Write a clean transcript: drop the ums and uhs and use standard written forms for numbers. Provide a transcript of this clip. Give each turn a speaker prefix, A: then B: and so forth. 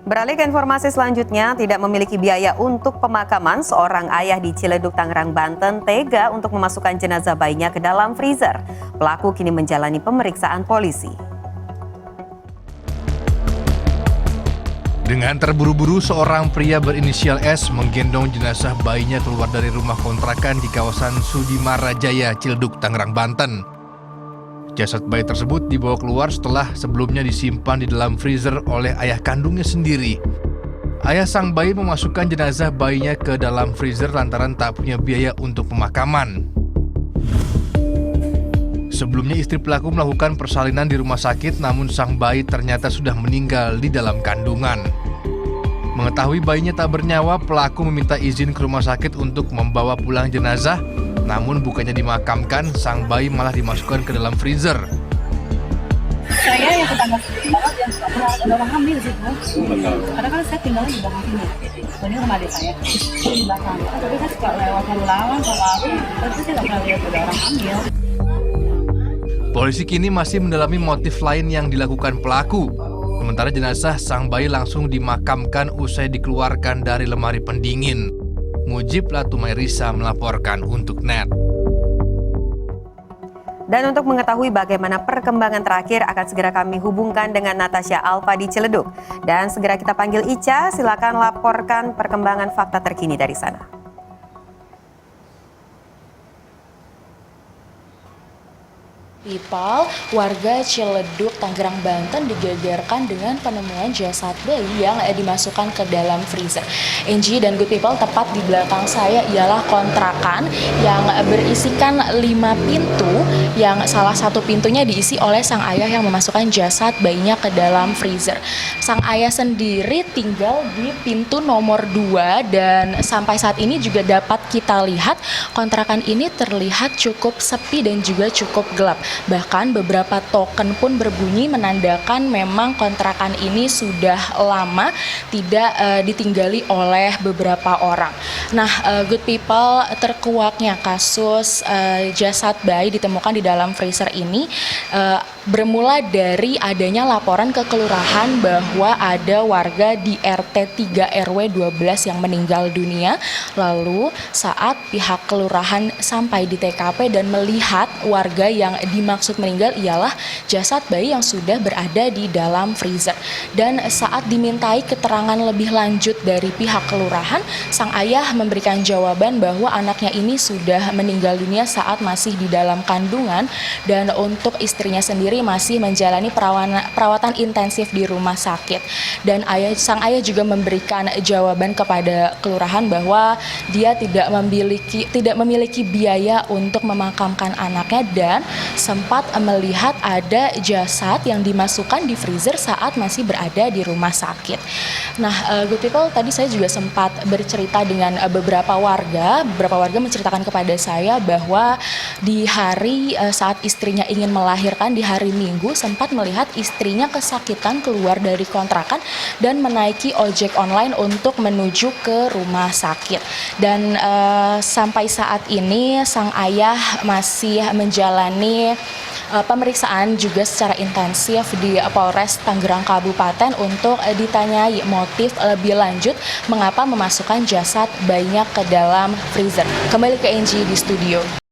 A: Beralih ke informasi selanjutnya, tidak memiliki biaya untuk pemakaman, seorang ayah di Ciledug, Tangerang, Banten tega untuk memasukkan jenazah bayinya ke dalam freezer. Pelaku kini menjalani pemeriksaan polisi.
B: Dengan terburu-buru, seorang pria berinisial S menggendong jenazah bayinya keluar dari rumah kontrakan di kawasan Sudimara Jaya, Ciledug, Tangerang, Banten. Jasad bayi tersebut dibawa keluar setelah sebelumnya disimpan di dalam freezer oleh ayah kandungnya sendiri. Ayah sang bayi memasukkan jenazah bayinya ke dalam freezer lantaran tak punya biaya untuk pemakaman. Sebelumnya istri pelaku melakukan persalinan di rumah sakit, namun sang bayi ternyata sudah meninggal di dalam kandungan. Mengetahui bayinya tak bernyawa, pelaku meminta izin ke rumah sakit untuk membawa pulang jenazah. Namun bukannya dimakamkan, sang bayi malah dimasukkan ke dalam freezer.
C: Saya yang tetangga banget yang ada orang hamil sih, Bu. Karena kan saya tinggal di belakang sini. Ini rumah adik saya di belakang. Tapi saya suka lewat lalu sama aku, tapi saya nggak pernah lihat ada orang hamil.
B: Polisi kini masih mendalami motif lain yang dilakukan pelaku. Sementara jenazah sang bayi langsung dimakamkan usai dikeluarkan dari lemari pendingin. Mujib Latumairisa melaporkan untuk NET.
A: Dan untuk mengetahui bagaimana perkembangan terakhir akan segera kami hubungkan dengan Natasha Alfa di Ciledug. Dan segera kita panggil Ica, silakan laporkan perkembangan fakta terkini dari sana.
D: People, warga Ciledug, Tangerang, Banten digegerkan dengan penemuan jasad bayi yang dimasukkan ke dalam freezer. Angie dan Good People, tepat di belakang saya ialah kontrakan yang berisikan 5 pintu, yang salah satu pintunya diisi oleh sang ayah yang memasukkan jasad bayinya ke dalam freezer. Sang ayah sendiri tinggal di pintu nomor 2 dan sampai saat ini juga dapat kita lihat kontrakan ini terlihat cukup sepi dan juga cukup gelap. Bahkan beberapa token pun berbunyi menandakan memang kontrakan ini sudah lama tidak ditinggali oleh beberapa orang. Nah, Good People, terkuaknya kasus jasad bayi ditemukan di dalam freezer ini bermula dari adanya laporan ke kelurahan bahwa ada warga di RT 3 RW 12 yang meninggal dunia. Lalu saat pihak kelurahan sampai di TKP dan melihat warga yang dimaksud meninggal ialah jasad bayi yang sudah berada di dalam freezer. Dan saat dimintai keterangan lebih lanjut dari pihak kelurahan, sang ayah memberikan jawaban bahwa anaknya ini sudah meninggal dunia saat masih di dalam kandungan dan untuk istrinya sendiri masih menjalani perawatan intensif di rumah sakit. Dan sang ayah juga memberikan jawaban kepada kelurahan bahwa dia tidak memiliki biaya untuk memakamkan anaknya dan sempat melihat ada jasad yang dimasukkan di freezer saat masih berada di rumah sakit. Nah, Good People, tadi saya juga sempat bercerita dengan beberapa warga menceritakan kepada saya bahwa di hari saat istrinya ingin melahirkan di hari Minggu sempat melihat istrinya kesakitan keluar dari kontrakan dan menaiki ojek online untuk menuju ke rumah sakit. Dan sampai saat ini sang ayah masih menjalani pemeriksaan juga secara intensif di Polres Tangerang Kabupaten untuk ditanyai motif lebih lanjut mengapa memasukkan jasad bayinya ke dalam freezer. Kembali ke Angie di studio.